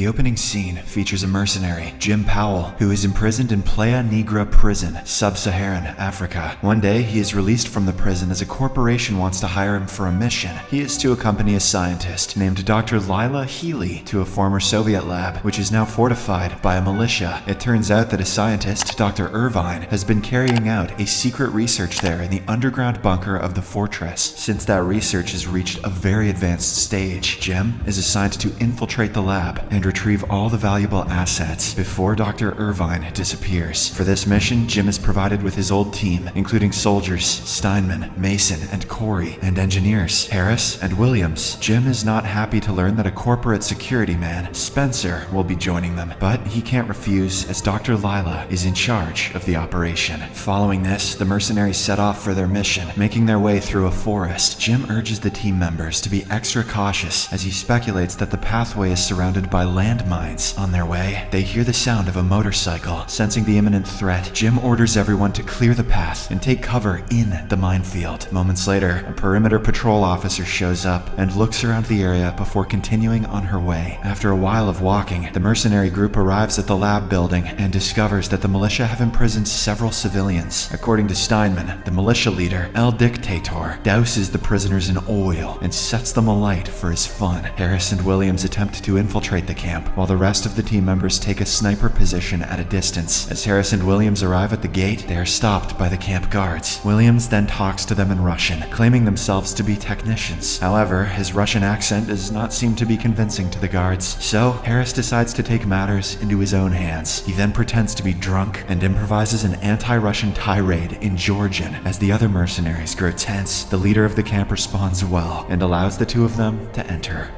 The opening scene features a mercenary, Jim Powell, who is imprisoned in Playa Negra prison, sub-Saharan Africa. One day, he is released from the prison as a corporation wants to hire him for a mission. He is to accompany a scientist named Dr. Lila Healy to a former Soviet lab, which is now fortified by a militia. It turns out that a scientist, Dr. Irvine, has been carrying out a secret research there in the underground bunker of the fortress. Since that research has reached a very advanced stage, Jim is assigned to infiltrate the lab and retrieve all the valuable assets before Dr. Irvine disappears. For this mission, Jim is provided with his old team, including soldiers Steinman, Mason, and Corey, and engineers Harris and Williams. Jim is not happy to learn that a corporate security man, Spencer, will be joining them, but he can't refuse as Dr. Lila is in charge of the operation. Following this, the mercenaries set off for their mission, making their way through a forest. Jim urges the team members to be extra cautious as he speculates that the pathway is surrounded by landmines. On their way, they hear the sound of a motorcycle. Sensing the imminent threat, Jim orders everyone to clear the path and take cover in the minefield. Moments later, a perimeter patrol officer shows up and looks around the area before continuing on her way. After a while of walking, the mercenary group arrives at the lab building and discovers that the militia have imprisoned several civilians. According to Steinman, the militia leader, El Dictator, douses the prisoners in oil and sets them alight for his fun. Harris and Williams attempt to infiltrate the camp, while the rest of the team members take a sniper position at a distance. As Harris and Williams arrive at the gate, they are stopped by the camp guards. Williams then talks to them in Russian, claiming themselves to be technicians. However, his Russian accent does not seem to be convincing to the guards, so Harris decides to take matters into his own hands. He then pretends to be drunk and improvises an anti-Russian tirade in Georgian. As the other mercenaries grow tense, the leader of the camp responds well and allows the two of them to enter.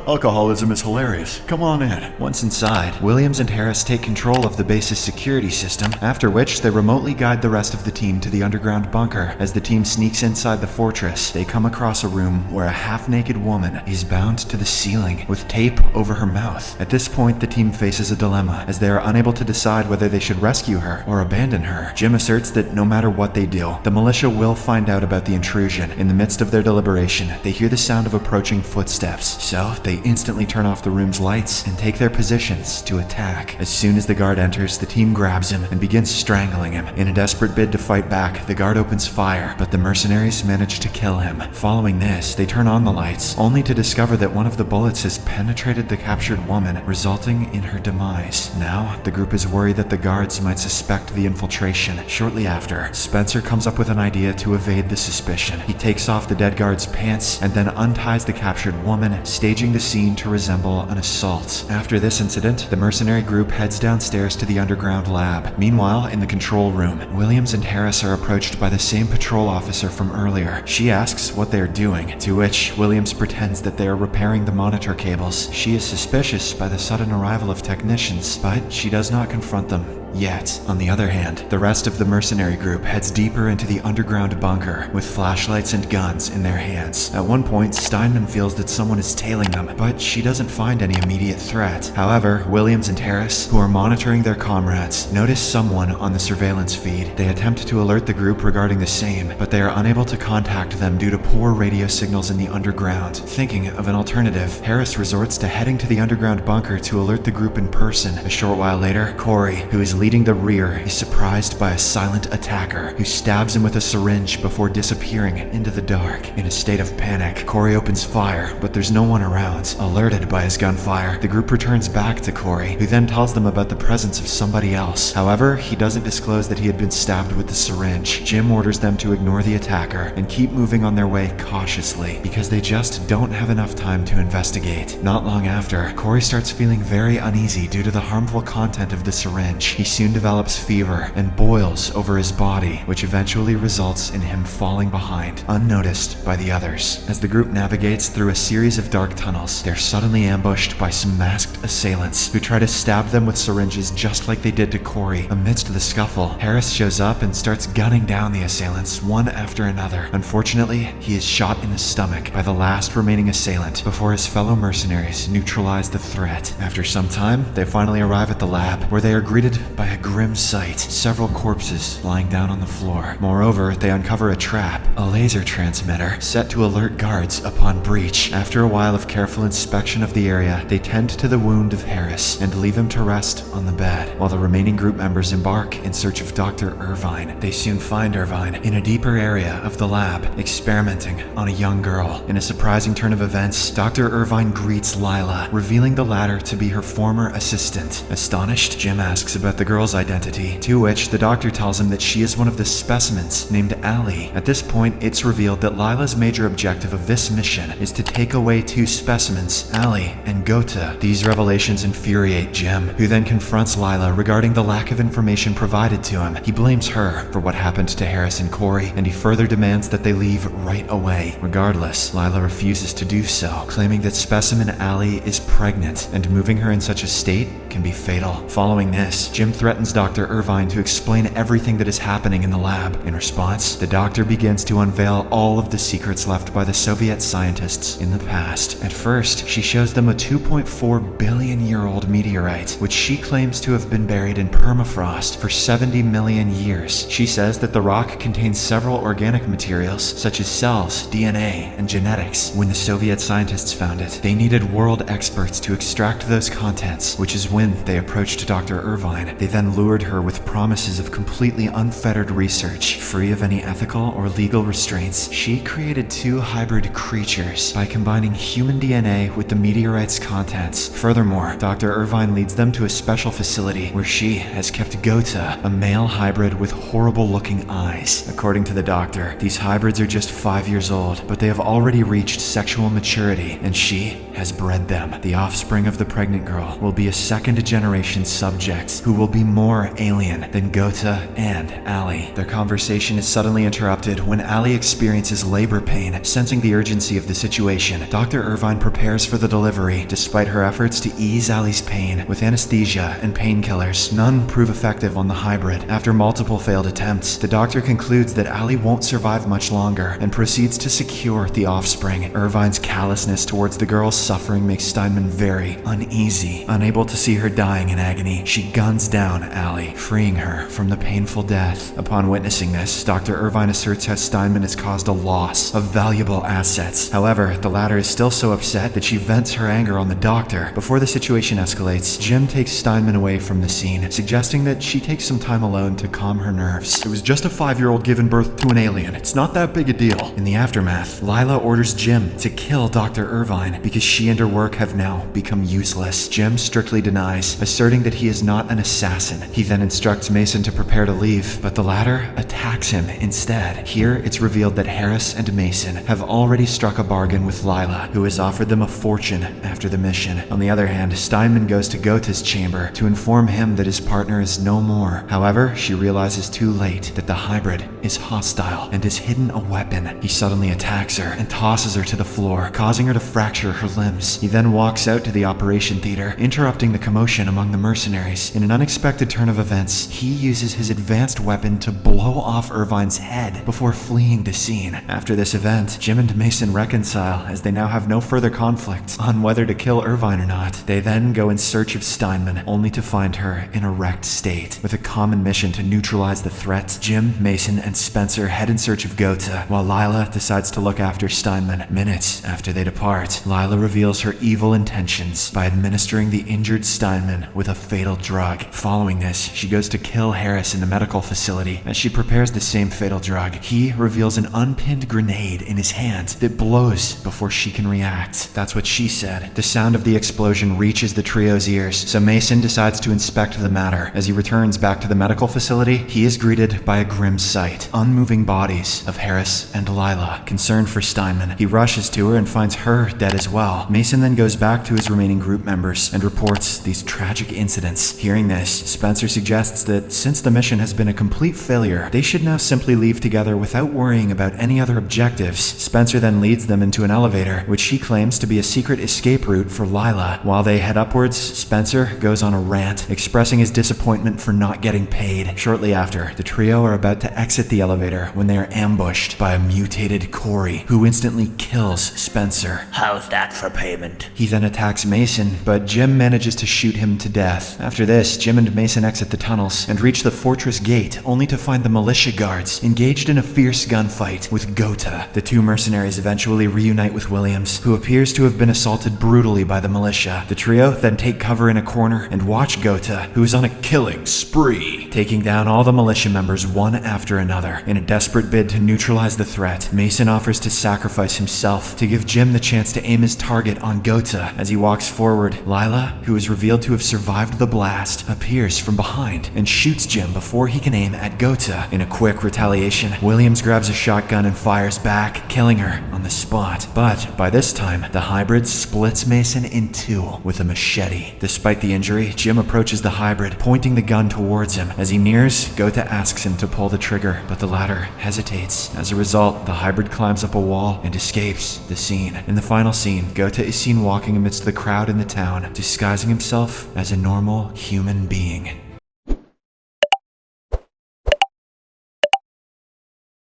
Alcoholism is hilarious. Come on in. Once inside, Williams and Harris take control of the base's security system, after which they remotely guide the rest of the team to the underground bunker. As the team sneaks inside the fortress, they come across a room where a half-naked woman is bound to the ceiling with tape over her mouth. At this point, the team faces a dilemma, as they are unable to decide whether they should rescue her or abandon her. Jim asserts that no matter what they do, the militia will find out about the intrusion. In the midst of their deliberation, they hear the sound of approaching footsteps, so they instantly turn off the room's lights and take their positions to attack. As soon as the guard enters, the team grabs him and begins strangling him. In a desperate bid to fight back, the guard opens fire, but the mercenaries manage to kill him. Following this, they turn on the lights, only to discover that one of the bullets has penetrated the captured woman, resulting in her demise. Now, the group is worried that the guards might suspect the infiltration. Shortly after, Spencer comes up with an idea to evade the suspicion. He takes off the dead guard's pants and then unties the captured woman, staging the scene to resemble an assault. After this incident, the mercenary group heads downstairs to the underground lab. Meanwhile, in the control room, Williams and Harris are approached by the same patrol officer from earlier. She asks what they are doing, to which Williams pretends that they are repairing the monitor cables. She is suspicious by the sudden arrival of technicians, but she does not confront them yet. On the other hand, the rest of the mercenary group heads deeper into the underground bunker with flashlights and guns in their hands. At one point, Steinman feels that someone is tailing them, but she doesn't find any immediate threat. However, Williams and Harris, who are monitoring their comrades, notice someone on the surveillance feed. They attempt to alert the group regarding the same, but they are unable to contact them due to poor radio signals in the underground. Thinking of an alternative, Harris resorts to heading to the underground bunker to alert the group in person. A short while later, Corey, who is leading the rear, is surprised by a silent attacker who stabs him with a syringe before disappearing into the dark. In a state of panic, Corey opens fire, but there's no one around. Alerted by his gunfire, the group returns back to Corey, who then tells them about the presence of somebody else. However, he doesn't disclose that he had been stabbed with the syringe. Jim orders them to ignore the attacker and keep moving on their way cautiously, because they just don't have enough time to investigate. Not long after, Corey starts feeling very uneasy due to the harmful content of the syringe. He soon develops fever and boils over his body, which eventually results in him falling behind, unnoticed by the others. As the group navigates through a series of dark tunnels, they're suddenly ambushed by some masked assailants who try to stab them with syringes just like they did to Corey. Amidst the scuffle, Harris shows up and starts gunning down the assailants one after another. Unfortunately, he is shot in the stomach by the last remaining assailant before his fellow mercenaries neutralize the threat. After some time, they finally arrive at the lab, where they are greeted by by a grim sight, several corpses lying down on the floor. Moreover, they uncover a trap, a laser transmitter, set to alert guards upon breach. After a while of careful inspection of the area, they tend to the wound of Harris and leave him to rest on the bed, while the remaining group members embark in search of Dr. Irvine. They soon find Irvine in a deeper area of the lab, experimenting on a young girl. In a surprising turn of events, Dr. Irvine greets Lila, revealing the latter to be her former assistant. Astonished, Jim asks about the girl's identity, to which the doctor tells him that she is one of the specimens named Allie. At this point, it's revealed that Lila's major objective of this mission is to take away two specimens, Allie and Gota. These revelations infuriate Jim, who then confronts Lila regarding the lack of information provided to him. He blames her for what happened to Harris and Corey, and he further demands that they leave right away. Regardless, Lila refuses to do so, claiming that specimen Allie is pregnant, and moving her in such a state can be fatal. Following this, Jim threatens Dr. Irvine to explain everything that is happening in the lab. In response, the doctor begins to unveil all of the secrets left by the Soviet scientists in the past. At first, she shows them a 2.4 billion-year-old meteorite, which she claims to have been buried in permafrost for 70 million years. She says that the rock contains several organic materials, such as cells, DNA, and genetics. When the Soviet scientists found it, they needed world experts to extract those contents, which is when they approached Dr. Irvine. They then lured her with promises of completely unfettered research, free of any ethical or legal restraints. She created two hybrid creatures by combining human DNA with the meteorite's contents. Furthermore, Dr. Irvine leads them to a special facility where she has kept Gota, a male hybrid with horrible-looking eyes. According to the doctor, these hybrids are just 5 years old, but they have already reached sexual maturity, and she has bred them. The offspring of the pregnant girl will be a second-generation subject who will be more alien than Gota and Allie. Their conversation is suddenly interrupted when Allie experiences labor pain. Sensing the urgency of the situation, Dr. Irvine prepares for the delivery. Despite her efforts to ease Allie's pain with anesthesia and painkillers, none prove effective on the hybrid. After multiple failed attempts, the doctor concludes that Allie won't survive much longer and proceeds to secure the offspring. Irvine's callousness towards the girl's suffering makes Steinman very uneasy. Unable to see her dying in agony, she guns down Allie, freeing her from the painful death. Upon witnessing this, Dr. Irvine asserts how Steinman has caused a loss of valuable assets. However, the latter is still so upset that she vents her anger on the doctor. Before the situation escalates, Jim takes Steinman away from the scene, suggesting that she take some time alone to calm her nerves. It was just a 5-year-old giving birth to an alien. It's not that big a deal. In the aftermath, Lila orders Jim to kill Dr. Irvine because she and her work have now become useless. Jim strictly denies, asserting that he is not an assassin. He then instructs Mason to prepare to leave, but the latter attacks him instead. Here, it's revealed that Harris and Mason have already struck a bargain with Lila, who has offered them a fortune after the mission. On the other hand, Steinman goes to Gota's chamber to inform him that his partner is no more. However, she realizes too late that the hybrid is hostile and has hidden a weapon. He suddenly attacks her and tosses her to the floor, causing her to fracture her limbs. He then walks out to the operation theater, interrupting the commotion among the mercenaries. In an unexpected turn of events, he uses his advanced weapon to blow off Irvine's head before fleeing the scene. After this event, Jim and Mason reconcile as they now have no further conflict on whether to kill Irvine or not. They then go in search of Steinman, only to find her in a wrecked state. With a common mission to neutralize the threat, Jim, Mason, and Spencer head in search of Gota, while Lila decides to look after Steinman. Minutes after they depart, Lila reveals her evil intentions by administering the injured Steinman with a fatal drug. Following this, she goes to kill Harris in the medical facility. As she prepares the same fatal drug, he reveals an unpinned grenade in his hand that blows before she can react. That's what she said. The sound of the explosion reaches the trio's ears, so Mason decides to inspect the matter. As he returns back to the medical facility, he is greeted by a grim sight: unmoving bodies of Harris and Lila. Concerned for Steinman, he rushes to her and finds her dead as well. Mason then goes back to his remaining group members and reports these tragic incidents. Hearing this, Spencer suggests that since the mission has been a complete failure, they should now simply leave together without worrying about any other objectives. Spencer then leads them into an elevator, which he claims to be a secret escape route for Lila. While they head upwards, Spencer goes on a rant, expressing his disappointment for not getting paid. Shortly after, the trio are about to exit the elevator when they are ambushed by a mutated Corey, who instantly kills Spencer. How's that for payment? He then attacks Mason, but Jim manages to shoot him to death. After this, Jim and and Mason exit the tunnels and reach the fortress gate, only to find the militia guards engaged in a fierce gunfight with Gota. The two mercenaries eventually reunite with Williams, who appears to have been assaulted brutally by the militia. The trio then take cover in a corner and watch Gota, who is on a killing spree, taking down all the militia members one after another. In a desperate bid to neutralize the threat, Mason offers to sacrifice himself to give Jim the chance to aim his target on Gota. As he walks forward, Lila, who is revealed to have survived the blast, appears from behind and shoots Jim before he can aim at Gota. In a quick retaliation, Williams grabs a shotgun and fires back, killing her on the spot. But by this time, the hybrid splits Mason in two with a machete. Despite the injury, Jim approaches the hybrid, pointing the gun towards him. As he nears, Gota asks him to pull the trigger, but the latter hesitates. As a result, the hybrid climbs up a wall and escapes the scene. In the final scene, Gota is seen walking amidst the crowd in the town, disguising himself as a normal human being.